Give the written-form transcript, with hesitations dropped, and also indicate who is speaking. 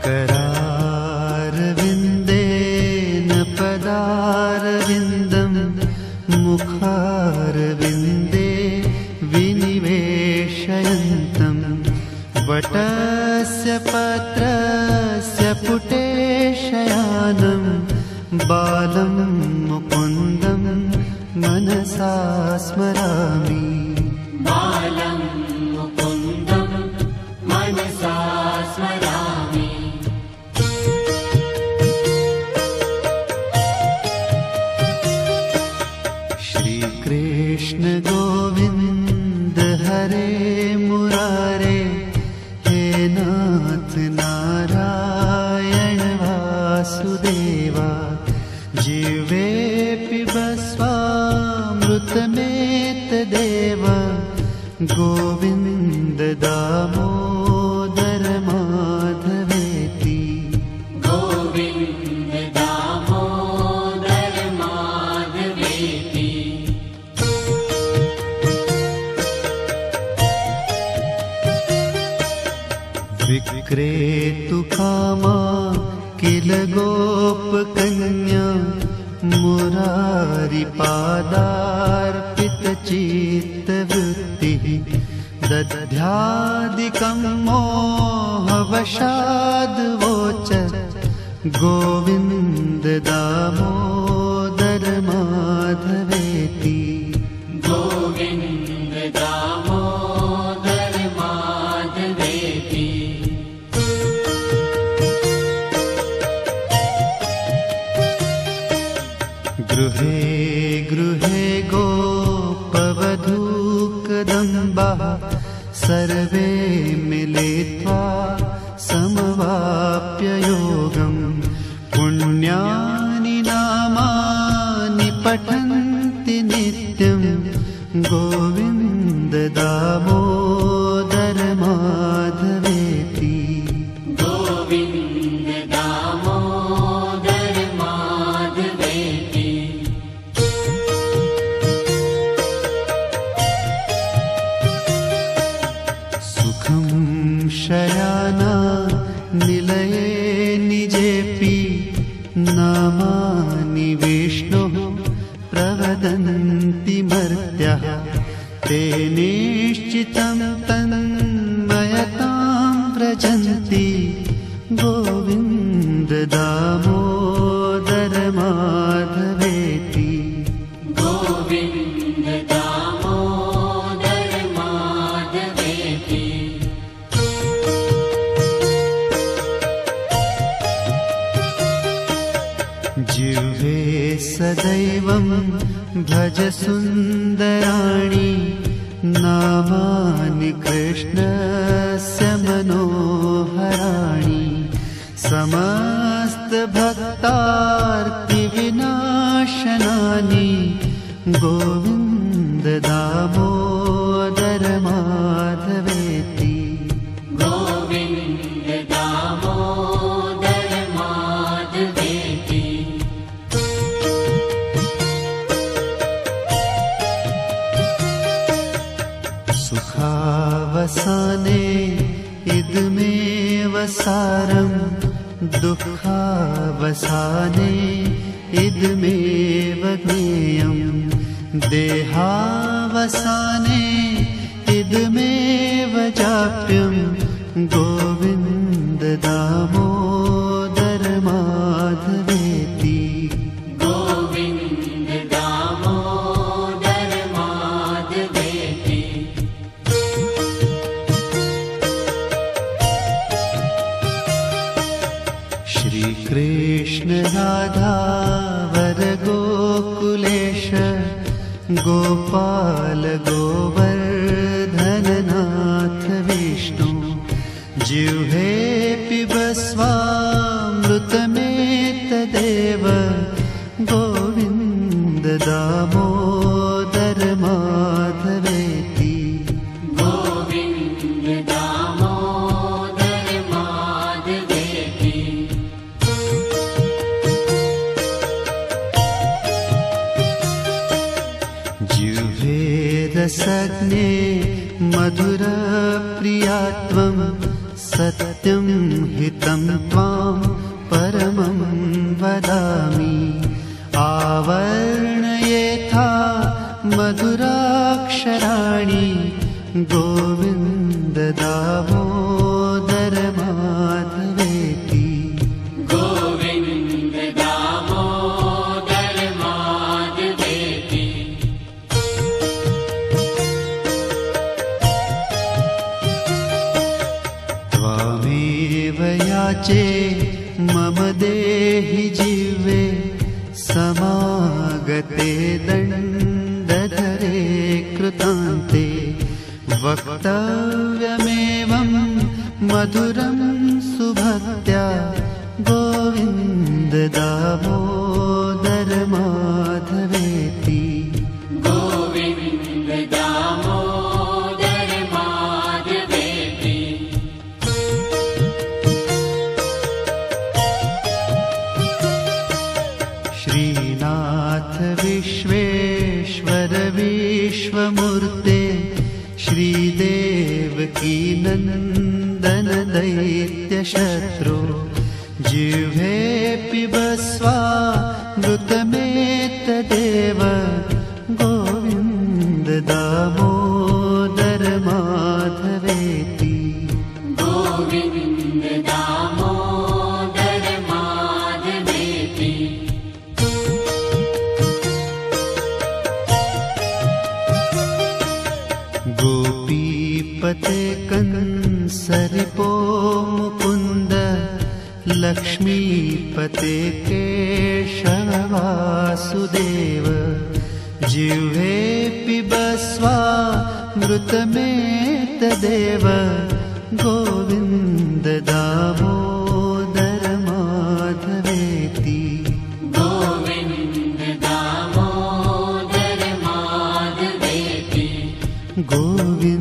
Speaker 1: करारविन्देन पदारविन्दं मुखारविन्दे विनिवेशयन्तं वटस्य पत्रस्य पुटे शयानं बालं मुकुन्दं मनसा स्मरामि।
Speaker 2: बालं मुकुन्दं मनसा स्मरामि।
Speaker 1: श्रीकृष्ण गोविन्द हरे मुरारे, हे नाथ नारायण वासुदेवा, जीवे पिबस्वामृतमेतदेव, गोविन्द दामोदर माधवेति।
Speaker 2: गोविन्द दामोदर माधवेति।
Speaker 1: विक्रेतु कामा किल गोपकन्या, मुरारिपादार्पितचित्तवृत्तिः, दध्यादिकं मोहवशाद्वोचत्, गोविन्द दामोदर माधवेति।
Speaker 2: गोविन्द दामोदर माधवेति।
Speaker 1: गृहे गृहे गोपवधूकदम्बाः, सर्वे मिलित्वा समवाप्य योगम्, पुण्यानि नामानि पठन्ति नित्यं, गोविन्द दामोदर माधवेति।
Speaker 2: गोविन्द दामोदर माधवेति।
Speaker 1: सुखं शयाना निलये निजेऽपि, नामानि विष्णुः प्रवदन्ति मर्त्याः, ते निश्चितं तन्मयतां व्रजन्ति, गोविन्द दामोदर माधवेति।
Speaker 2: गोविन्द दामोदर माधवेति।
Speaker 1: जिह्वे सदैवं भज सुन्दराणि, नामानि कृष्णस्य मनोहराणि, समस्तभक्तार्तिविनाशनानि, गोविन्द दामोदर माधवेति।
Speaker 2: गोविन्द दामोदर माधवेति।
Speaker 1: सुखावसाने इदमेव सारं, दुःखावसाने इदमेव ज्ञेयम्, देहावसाने इदमेव जाप्यं, गोविन्द दामोदर माधवेति।
Speaker 2: गोविन्द दामोदर माधवेति।
Speaker 1: श्रीकृष्ण राधा वर गोकुलेश, गोपाल गोवर्धननाथ विष्णु, जिह्वे पिबस्वामृतमेतदेव, गोविन्द दामोदर माधवेति।
Speaker 2: गोविन्द दामोदर माधवेति।
Speaker 1: जिह्वे रसज्ञे मधुरप्रिया त्वं, सत्य सत्यं हितं त्वां परमं वदामि आवर्णयेथा मधुराक्षराणि गोविन्द दामोदर माधवेति
Speaker 2: गोविन्द दामोदर माधवेति
Speaker 1: त्वामेव याचे मम देहि जिह्वे समागते दण्डधरे कृतान्ते वक्तव्यमेवं मधुरं सुभक्त्या गोविन्द दामोदर माधवेति
Speaker 2: गोविन्द दामोदर माधवेति
Speaker 1: श्रीनाथ विश्वेश्वर विश्वमूर्ते श्रीदेवकी नन्दन दैत्यशत्रो जिह्वे पिबस्वामृतमेतदेव गोविन्द दामोदर माधवेति
Speaker 2: गोविन्द दामोदर माधवेति
Speaker 1: गोपीपते कंसरिपो मुकुन्द लक्ष्मीपते केशव वासुदेव जिह्वे पिबस्वामृतमेतदेव गोविन्द दामोदर माधवेति
Speaker 2: गोविन्द दामोदर माधवेति
Speaker 1: गोविन्द